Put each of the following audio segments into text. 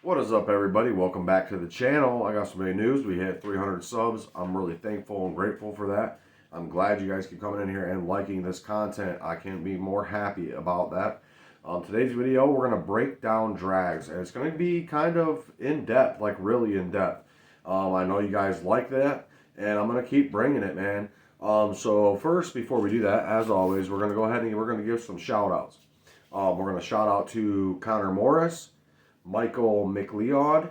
What is up, everybody? Welcome back to the channel. I got some big news. We hit 300 subs. I'm really thankful and grateful for that. I'm glad you guys keep coming in here and liking this content. I can't be more happy about that. Today's video, we're going to break down drags, and it's going to be kind of in-depth, like really in-depth. I know you guys like that, and I'm going to keep bringing it, man. So first, before we do that, as always, we're going to go ahead and we're going to give some shout-outs. We're going to shout out to Connor Morris, Michael McLeod,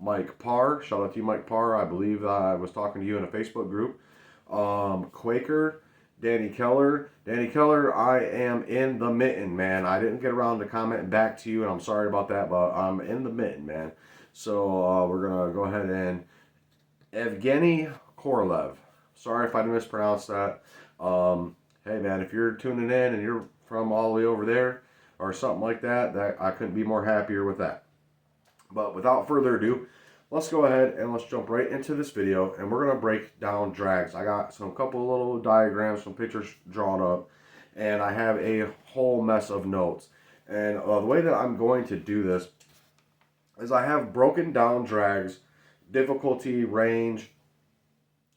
Mike Parr. Shout out to you, Mike Parr. I believe I was talking to you in a Facebook group. Quaker, Danny Keller. Danny Keller, I am in the mitten, man. I didn't get around to commenting back to you, and I'm sorry about that, but I'm in the mitten, man. So we're going to go ahead and Evgeny Korolev. Sorry if I mispronounced that. Hey, man, if you're tuning in and you're from all the way over there, or something like that, I couldn't be more happier with that. But without further ado, let's go ahead and let's jump right into this video, and we're going to break down drags. I got some couple little diagrams, some pictures drawn up, and I have a whole mess of notes. And the way that I'm going to do this is I have broken down drags, difficulty, range,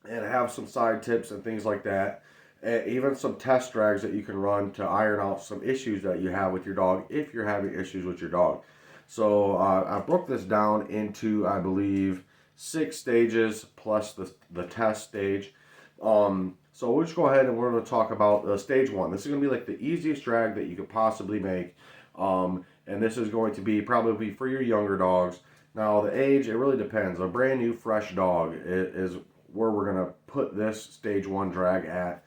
and I have some side tips and things like that. And even some test drags that you can run to iron out some issues that you have with your dog if you're having issues with your dog. So I broke this down into, I believe, 6 stages plus the test stage. So we'll just go ahead and we're going to talk about stage 1. This is going to be like the easiest drag that you could possibly make. And this is going to be probably for your younger dogs. Now the age, it really depends. A brand new fresh dog is where we're going to put this stage 1 drag at.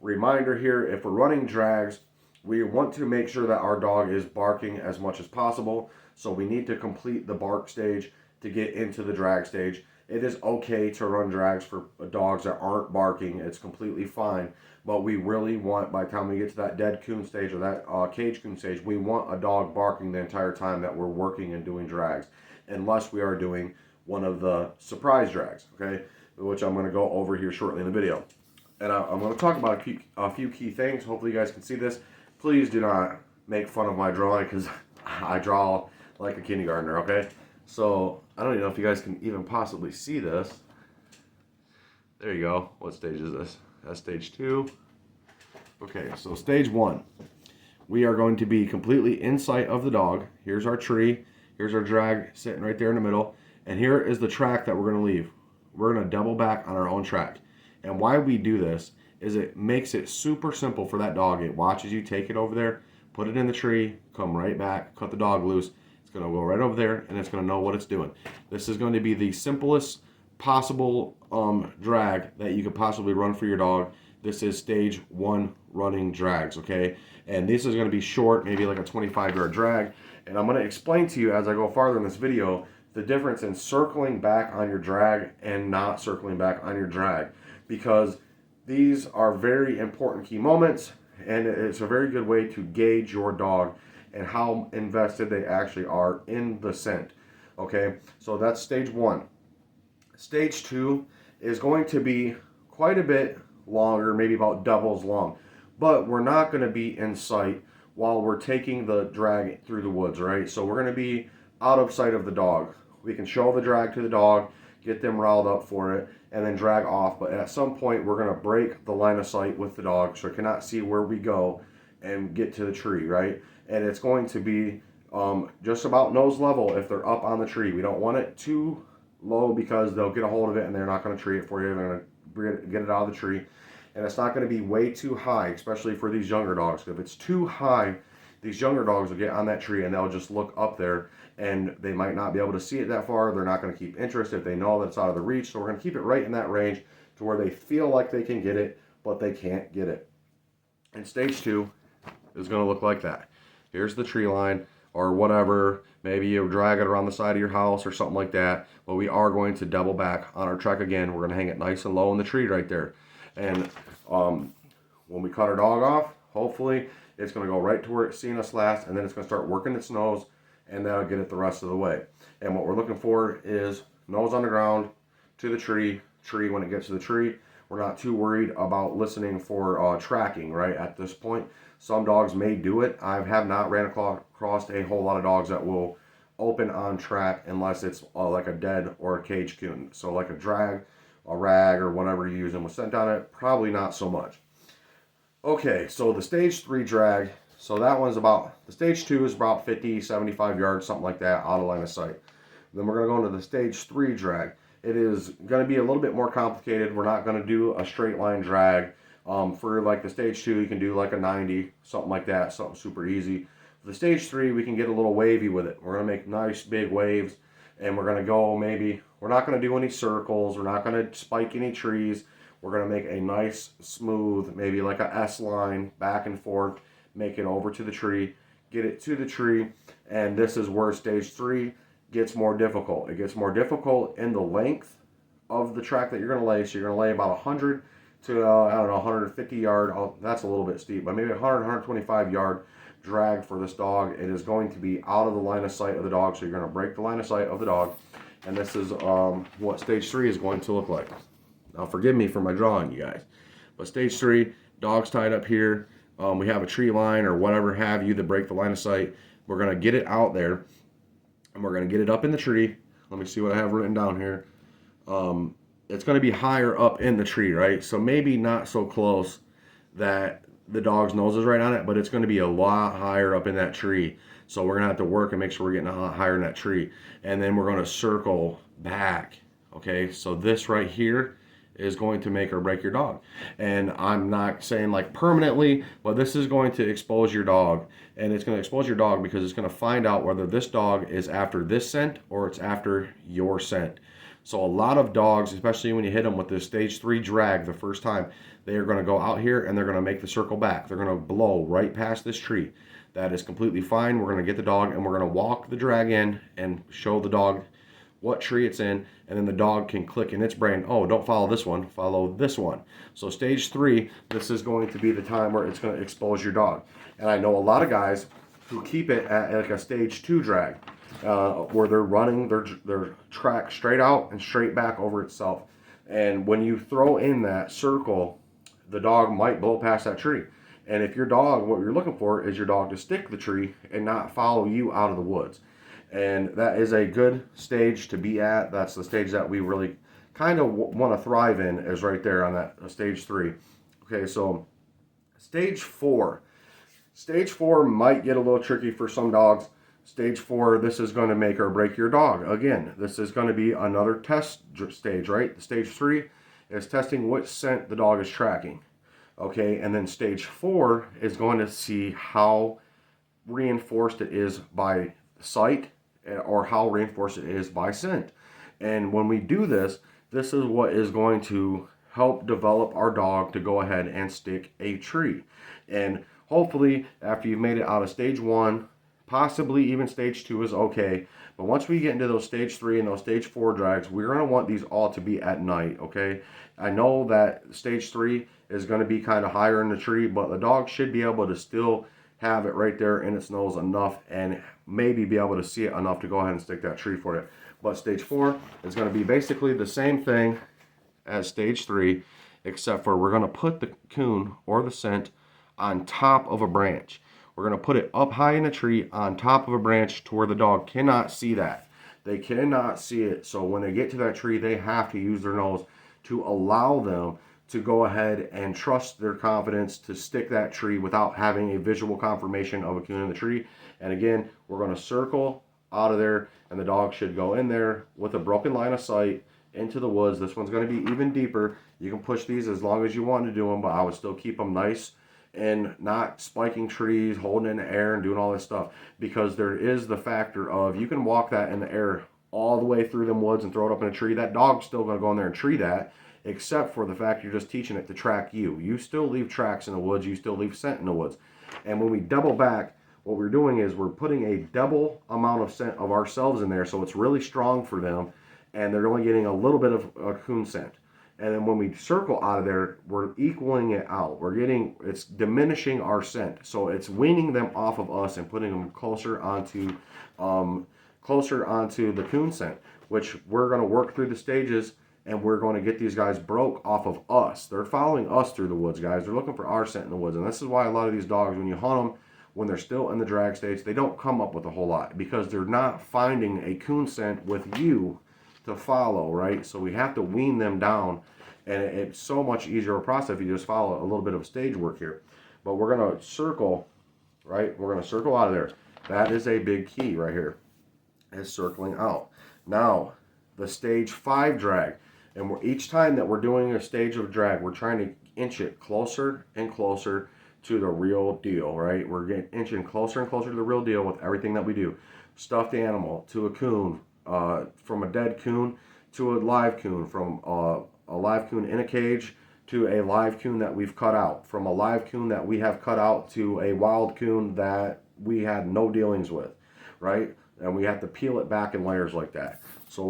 Reminder here, if we're running drags, we want to make sure that our dog is barking as much as possible. So we need to complete the bark stage to get into the drag stage. It is okay to run drags for dogs that aren't barking. It's completely fine. But we really want, by the time we get to that dead coon stage or that cage coon stage, we want a dog barking the entire time that we're working and doing drags. Unless we are doing one of the surprise drags, okay? Which I'm going to go over here shortly in the video. And I'm going to talk about a few key things. Hopefully you guys can see this. Please do not make fun of my drawing because I draw like a kindergartner, okay? So, I don't even know if you guys can even possibly see this. There you go. What stage is this? That's stage 2. Okay, so stage 1. We are going to be completely in sight of the dog. Here's our tree. Here's our drag sitting right there in the middle. And here is the track that we're going to leave. We're going to double back on our own track. And why we do this is it makes it super simple for that dog. It watches you take it over there, put it in the tree, come right back, cut the dog loose. It's going to go right over there, and it's going to know what it's doing. This is going to be the simplest possible drag that you could possibly run for your dog. This is stage 1 running drags, okay? And this is going to be short, maybe like a 25-yard drag. And I'm going to explain to you as I go farther in this video the difference in circling back on your drag and not circling back on your drag, because these are very important key moments, and it's a very good way to gauge your dog and how invested they actually are in the scent. Okay, so that's stage 1. Stage 2 is going to be quite a bit longer, maybe about double as long, but we're not going to be in sight while we're taking the drag through the woods, right? So we're going to be out of sight of the dog. We can show the drag to the dog, get them riled up for it, and then drag off. But at some point, we're going to break the line of sight with the dog so it cannot see where we go and get to the tree, right? And it's going to be just about nose level if they're up on the tree. We don't want it too low because they'll get a hold of it and they're not going to tree it for you. They're going to get it out of the tree. And it's not going to be way too high, especially for these younger dogs. If it's too high, these younger dogs will get on that tree and they'll just look up there, and they might not be able to see it that far. They're not going to keep interest if they know that it's out of the reach. So we're going to keep it right in that range to where they feel like they can get it, but they can't get it. And stage 2 is going to look like that. Here's the tree line or whatever. Maybe you drag it around the side of your house or something like that. But we are going to double back on our track again. We're going to hang it nice and low in the tree right there. And when we cut our dog off, hopefully it's going to go right to where it's seen us last, and then it's going to start working its nose, and that'll get it the rest of the way. And what we're looking for is nose on the ground to the tree when it gets to the tree. We're not too worried about listening for tracking, right, at this point. Some dogs may do it. I have not ran across a whole lot of dogs that will open on track unless it's like a dead or a cage coon. So like a drag, a rag, or whatever you're using with scent on it, probably not so much. Okay, so the stage 3 drag, so that one's about, the stage 2 is about 50, 75 yards, something like that, out of line of sight. Then we're going to go into the stage 3 drag. It is going to be a little bit more complicated. We're not going to do a straight line drag. For like the stage 2, you can do like a 90, something like that, something super easy. For the stage 3, we can get a little wavy with it. We're going to make nice big waves, and we're going to go maybe, we're not going to do any circles. We're not going to spike any trees. We're going to make a nice, smooth, maybe like a S line back and forth, make it over to the tree, get it to the tree, and this is where stage 3 gets more difficult. It gets more difficult in the length of the track that you're going to lay. So you're going to lay about 100 to, I don't know, 150 yard. Oh, that's a little bit steep, but maybe 100, 125 yard drag for this dog. It is going to be out of the line of sight of the dog, so you're going to break the line of sight of the dog. And this is what stage 3 is going to look like. Now, forgive me for my drawing, you guys. But stage 3, dog's tied up here. We have a tree line or whatever have you to break the line of sight. We're going to get it out there, and we're going to get it up in the tree. Let me see what I have written down here. It's going to be higher up in the tree, right? So maybe not so close that the dog's nose is right on it, but it's going to be a lot higher up in that tree. So we're going to have to work and make sure we're getting a lot higher in that tree. And then we're going to circle back. Okay, so this right here is going to make or break your dog. And I'm not saying like permanently, but this is going to expose your dog. And it's going to expose your dog because it's going to find out whether this dog is after this scent or it's after your scent. So a lot of dogs, especially when you hit them with this stage 3 drag the first time, they are going to go out here and they're going to make the circle back. They're going to blow right past this tree. That is completely fine. We're going to get the dog and we're going to walk the drag in and show the dog what tree it's in, and then the dog can click in its brain, oh, don't follow this one, follow this one. So stage 3, this is going to be the time where it's going to expose your dog. And I know a lot of guys who keep it at like a stage 2 drag, where they're running their track straight out and straight back over itself. And when you throw in that circle, the dog might blow past that tree. And if your dog, what you're looking for is your dog to stick the tree and not follow you out of the woods. And that is a good stage to be at. That's the stage that we really kind of want to thrive in, is right there on that stage 3. Okay, so stage 4. Stage 4 might get a little tricky for some dogs. Stage 4, this is going to make or break your dog. Again, this is going to be another test stage, right? The stage 3 is testing which scent the dog is tracking. Okay, and then stage 4 is going to see how reinforced it is by sight or how reinforced it is by scent. And when we do this, this is what is going to help develop our dog to go ahead and stick a tree. And hopefully, after you've made it out of stage 1, possibly even stage 2 is okay. But once we get into those stage 3 and those stage 4 drags, we're going to want these all to be at night, okay? I know that stage 3 is going to be kind of higher in the tree, but the dog should be able to still have it right there in its nose enough and maybe be able to see it enough to go ahead and stick that tree for it. But stage 4 is going to be basically the same thing as stage 3, except for we're going to put the coon or the scent on top of a branch. We're going to put it up high in a tree on top of a branch to where the dog cannot see that. They cannot see it. So when they get to that tree, they have to use their nose to allow them to go ahead and trust their confidence to stick that tree without having a visual confirmation of a coon in the tree. And again, we're going to circle out of there, and the dog should go in there with a broken line of sight into the woods. This one's going to be even deeper. You can push these as long as you want to do them, but I would still keep them nice and not spiking trees, holding in the air and doing all this stuff, because there is the factor of you can walk that in the air all the way through them woods and throw it up in a tree. That dog's still going to go in there and tree that, except for the fact you're just teaching it to track you. You still leave tracks in the woods. You still leave scent in the woods. And when we double back, what we're doing is we're putting a double amount of scent of ourselves in there, so it's really strong for them, and they're only getting a little bit of a coon scent. And then when we circle out of there, we're equaling it out. It's diminishing our scent. So it's weaning them off of us and putting them closer onto the coon scent, which we're going to work through the stages, and we're going to get these guys broke off of us. They're following us through the woods, guys. They're looking for our scent in the woods. And this is why a lot of these dogs, when you hunt them when they're still in the drag stage, they don't come up with a whole lot because they're not finding a coon scent with you to follow, right? So we have to wean them down, and it's so much easier a process if you just follow a little bit of stage work here. But we're going to circle, right? We're going to circle out of there. That is a big key right here, is circling out. Now, the stage 5 drag. And each time that we're doing a stage of drag, we're trying to inch it closer and closer to the real deal, right? We're getting inching closer and closer to the real deal with everything that we do. Stuffed animal to a coon, from a dead coon to a live coon, from a live coon in a cage to a live coon that we've cut out, from a live coon that we have cut out to a wild coon that we had no dealings with, right? And we have to peel it back in layers like that. So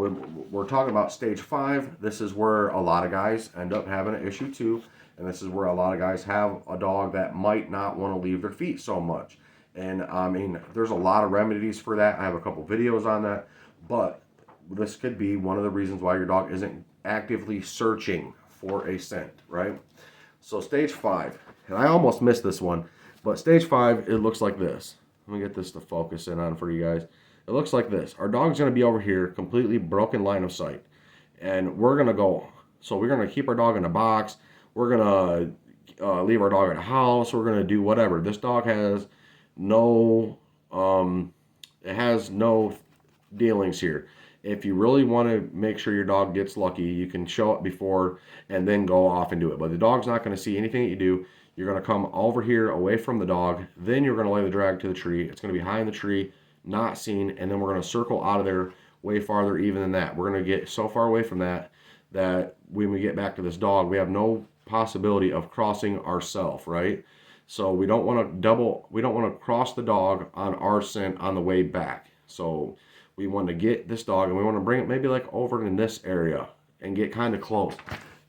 we're talking about stage 5. This is where a lot of guys end up having an issue too. And this is where a lot of guys have a dog that might not want to leave their feet so much. And I mean, there's a lot of remedies for that. I have a couple videos on that. But this could be one of the reasons why your dog isn't actively searching for a scent, right? So stage 5. And I almost missed this one. But stage 5, it looks like this. Let me get this to focus in on for you guys. It looks like this. Our dog's going to be over here, completely broken line of sight. And we're going to go, so we're going to keep our dog in a box. We're going to leave our dog at a house. We're going to do whatever. This dog has no, it has no dealings here. If you really want to make sure your dog gets lucky, you can show it before and then go off and do it. But the dog's not going to see anything that you do. You're going to come over here away from the dog. Then you're going to lay the drag to the tree. It's going to be high in the tree, not seen, and then we're going to circle out of there way farther even than that. We're going to get so far away from that when we get back to this dog, we have no possibility of crossing ourselves, right? So we don't want to cross the dog on our scent on the way back. So we want to get this dog and we want to bring it maybe like over in this area and get kind of close.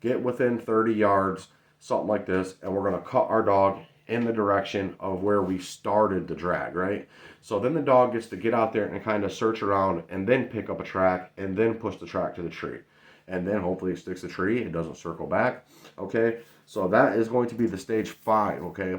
Get within 30 yards, something like this, and we're going to cut our dog in the direction of where we started the drag, right? So then the dog gets to get out there and kind of search around and then pick up a track and then push the track to the tree. And then hopefully it sticks the tree, it doesn't circle back, okay? So that is going to be the stage 5, okay?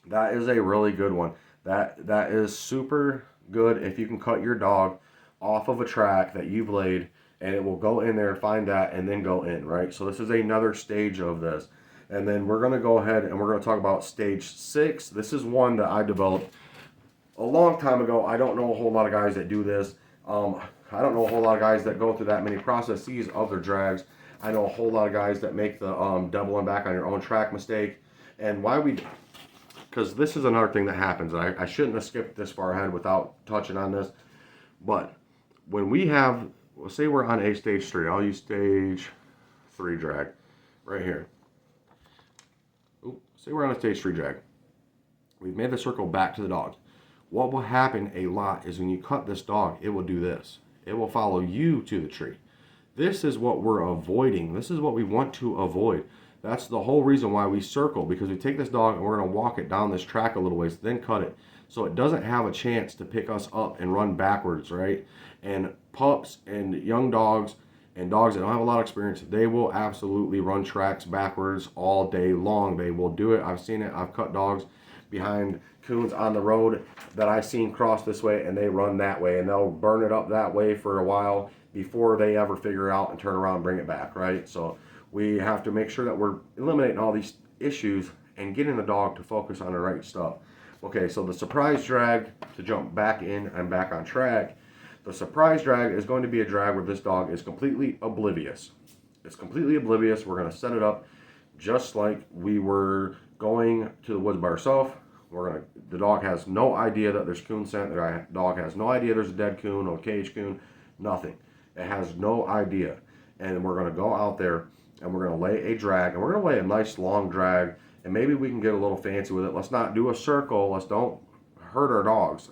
That is a really good one. That is super good if you can cut your dog off of a track that you've laid, and it will go in there, find that, and then go in, right? So this is another stage of this. And then we're going to go ahead and we're going to talk about stage 6. This is one that I developed a long time ago. I don't know a whole lot of guys that do this. I don't know a whole lot of guys that go through that many processes of their drags. I know a whole lot of guys that make the doubling back on your own track mistake. And why because this is another thing that happens. I shouldn't have skipped this far ahead without touching on this. But when we have, say we're on a stage 3. I'll use stage 3 drag right here. Say we're on a stage 3 drag. We've made the circle back to the dog. What will happen a lot is when you cut this dog, it will do this. It will follow you to the tree. This is what we're avoiding. This is what we want to avoid. That's the whole reason why we circle, because we take this dog and we're going to walk it down this track a little ways, then cut it. So it doesn't have a chance to pick us up and run backwards, right? And pups and young dogs and dogs that don't have a lot of experience, they will absolutely run tracks backwards all day long. They will do it. I've seen it. I've cut dogs behind coons on the road that I've seen cross this way, and they run that way, and they'll burn it up that way for a while before they ever figure out and turn around and bring it back, right? So we have to make sure that we're eliminating all these issues and getting the dog to focus on the right stuff. Okay, so the surprise drag, to jump back in and back on track, the surprise drag is going to be a drag where this dog is completely oblivious. It's completely oblivious. We're going to set it up just like we were going to the woods by ourselves. The dog has no idea that there's coon scent. The dog has no idea there's a dead coon or a cage coon, nothing. It has no idea. And we're going to go out there and we're going to lay a drag, and we're going to lay a nice long drag, and maybe we can get a little fancy with it. Let's not do a circle. Let's don't hurt our dogs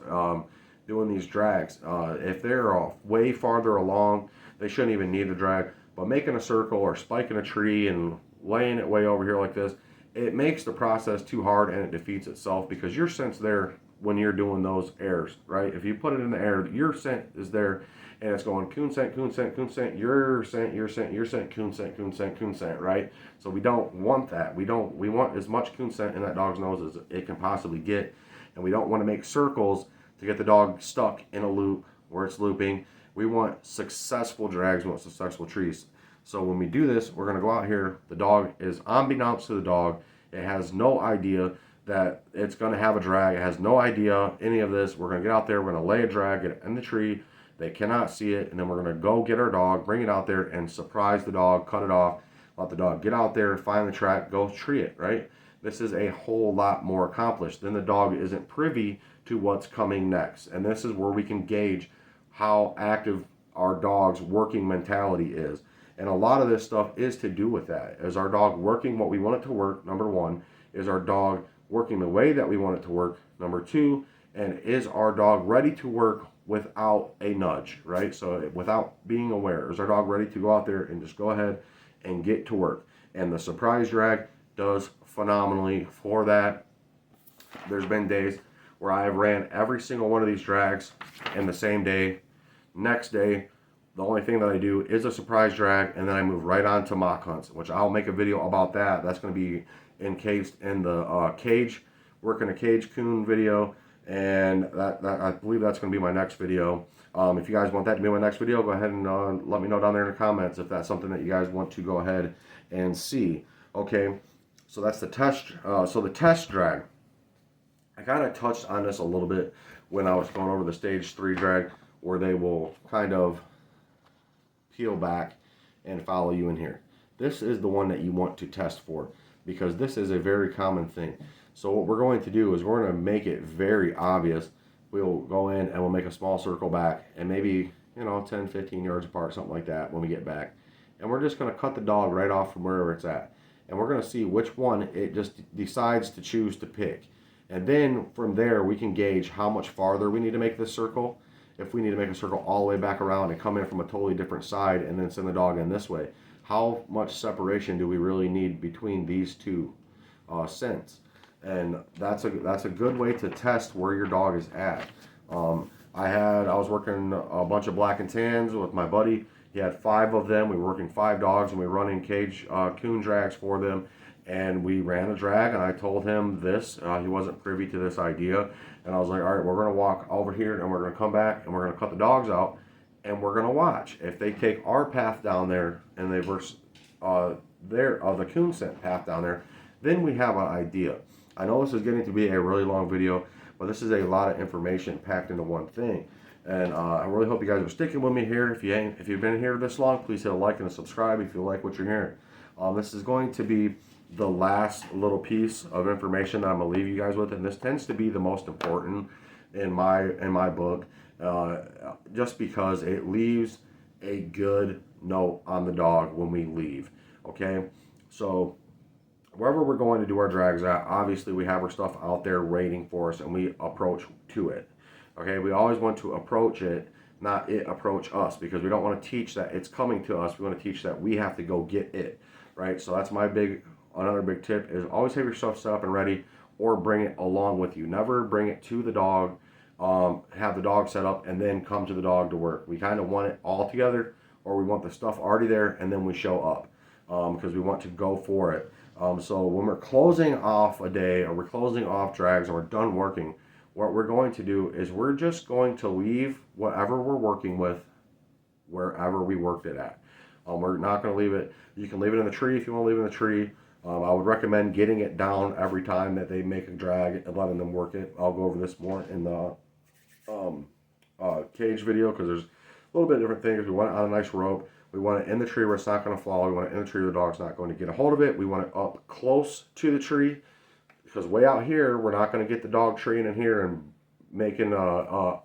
doing these drags. If they're way farther along, they shouldn't even need a drag. But making a circle or spiking a tree and laying it way over here like this, it makes the process too hard and it defeats itself, because your scent's there when you're doing those airs, right? If you put it in the air, your scent is there, and it's going coon scent, coon scent, coon scent, your scent, your scent, your scent, coon scent, coon scent, coon scent, right? So we don't want that. We want as much coon scent in that dog's nose as it can possibly get, and we don't want to make circles to get the dog stuck in a loop where it's looping. We want successful drags, we want successful trees. So when we do this, we're going to go out here. The dog is unbeknownst to the dog. It has no idea that it's going to have a drag. It has no idea any of this. We're going to get out there. We're going to lay a drag, get it in the tree. They cannot see it. And then we're going to go get our dog, bring it out there, and surprise the dog, cut it off, let the dog get out there, find the track, go tree it, right? This is a whole lot more accomplished. Then the dog isn't privy to what's coming next. And this is where we can gauge how active our dog's working mentality is. And a lot of this stuff is to do with that. Is our dog working what we want it to work? Number one. Is our dog working the way that we want it to work? Number two. And is our dog ready to work without a nudge, right? So without being aware. Is our dog ready to go out there and just go ahead and get to work? And the surprise drag does phenomenally for that. There's been days where I have ran every single one of these drags in the same day. Next day, the only thing that I do is a surprise drag, and then I move right on to mock hunts, which I'll make a video about that. That's going to be encased in the cage, working a cage coon video, and that I believe that's going to be my next video. If you guys want that to be my next video, go ahead and let me know down there in the comments if that's something that you guys want to go ahead and see. Okay, so that's the test. So the test drag, I kind of touched on this a little bit when I was going over the stage 3 drag, where they will kind of peel back and follow you in here. This is the one that you want to test for, because this is a very common thing. So what we're going to do is we're going to make it very obvious. We'll go in and we'll make a small circle back, and maybe 10, 15 yards apart, something like that when we get back. And we're just going to cut the dog right off from wherever it's at. And we're going to see which one it just decides to choose to pick. And then from there we can gauge how much farther we need to make this circle. If we need to make a circle all the way back around and come in from a totally different side and then send the dog in this way, how much separation do we really need between these two scents? And that's a good way to test where your dog is at. I was working a bunch of black and tans with my buddy. He had 5 of them. We were working 5 dogs, and we were running cage coon drags for them. And we ran a drag, and I told him this. He wasn't privy to this idea. And I was like, all right, we're going to walk over here, and we're going to come back, and we're going to cut the dogs out, and we're going to watch. If they take our path down there, and they verse the coon scent path down there, then we have an idea. I know this is getting to be a really long video, but this is a lot of information packed into one thing. And I really hope you guys are sticking with me here. If you've been here this long, please hit a like and a subscribe if you like what you're hearing. This is going to be the last little piece of information that I'm gonna leave you guys with, and this tends to be the most important in my book, just because it leaves a good note on the dog when we leave. Okay, so wherever we're going to do our drags at, obviously we have our stuff out there waiting for us, and we approach to it. Okay, we always want to approach it, not it approach us, because we don't want to teach that it's coming to us. We want to teach that we have to go get it, right? So that's another big tip is always have your stuff set up and ready, or bring it along with you. Never bring it to the dog, have the dog set up, and then come to the dog to work. We kind of want it all together, or we want the stuff already there, and then we show up, because we want to go for it. So when we're closing off a day, or we're closing off drags, and we're done working, what we're going to do is we're just going to leave whatever we're working with wherever we worked it at. We're not going to leave it. You can leave it in the tree if you want to leave it in the tree. I would recommend getting it down every time that they make a drag and letting them work it. I'll go over this more in the cage video, because there's a little bit of different things. We want it on a nice rope. We want it in the tree where it's not going to fall. We want it in the tree where the dog's not going to get a hold of it. We want it up close to the tree, because way out here, we're not going to get the dog treeing in here and making a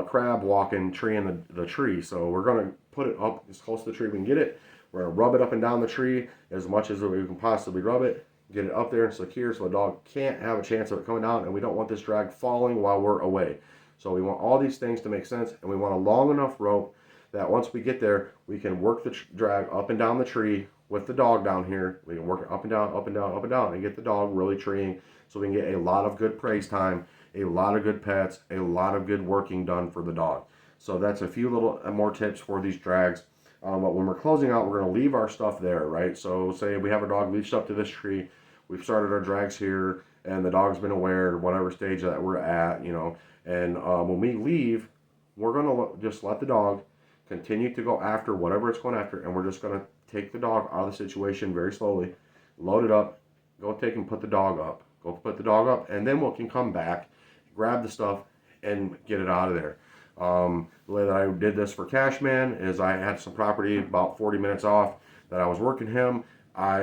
crab walking tree in the tree. So we're going to put it up as close to the tree we can get it. We're going to rub it up and down the tree as much as we can possibly rub it. Get it up there and secure so the dog can't have a chance of it coming down, and we don't want this drag falling while we're away. So we want all these things to make sense, and we want a long enough rope that once we get there, we can work the drag up and down the tree with the dog down here. We can work it up and down, up and down, up and down, and get the dog really treeing, so we can get a lot of good praise time, a lot of good pets, a lot of good working done for the dog. So that's a few little more tips for these drags. But when we're closing out, we're going to leave our stuff there, right? So say we have a dog leashed up to this tree. We've started our drags here, and the dog's been aware whatever stage that we're at, you know. And when we leave, we're gonna just let the dog continue to go after whatever it's going after, and we're just gonna take the dog out of the situation very slowly, load it up, go take and put the dog up, and then we can come back, grab the stuff, and get it out of there. The way that I did this for Cashman is I had some property about 40 minutes off that I was working him. I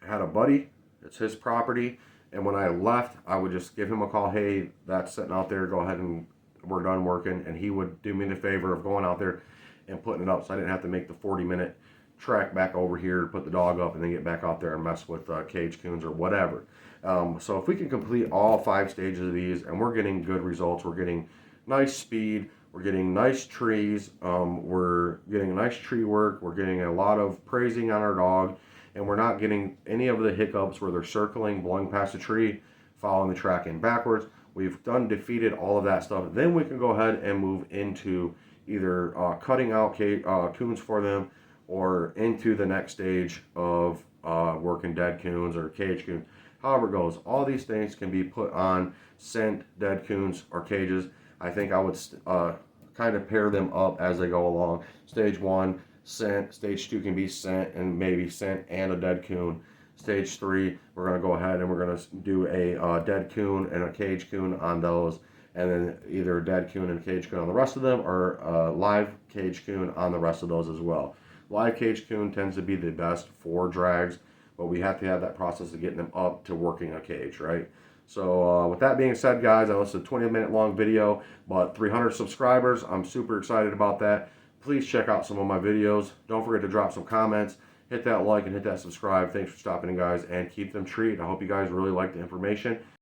had a buddy, it's his property, and when I left, I would just give him a call, hey, that's sitting out there, go ahead and we're done working, and he would do me the favor of going out there and putting it up, so I didn't have to make the 40-minute trek back over here to put the dog up and then get back out there and mess with cage coons or whatever. So if we can complete all 5 stages of these, and we're getting good results, we're getting nice speed, we're getting nice trees, we're getting nice tree work, we're getting a lot of praising on our dog, and we're not getting any of the hiccups where they're circling, blowing past a tree, following the track in backwards. We've defeated all of that stuff. Then we can go ahead and move into either cutting out coons for them, or into the next stage of working dead coons or cage coons. However it goes, all these things can be put on scent, dead coons, or cages. I think I would kind of pair them up as they go along. Stage 1, scent. Stage 2 can be scent and maybe scent and a dead coon. Stage 3, we're going to go ahead and we're going to do a dead coon and a cage coon on those, and then either a dead coon and a cage coon on the rest of them, or a live cage coon on the rest of those as well. Live cage coon tends to be the best for drags, but we have to have that process of getting them up to working a cage, right? So with that being said, guys, I know it's a 20-minute long video, but 300 subscribers, I'm super excited about that. Please check out some of my videos. Don't forget to drop some comments. Hit that like and hit that subscribe. Thanks for stopping in, guys, and keep them treated. I hope you guys really like the information.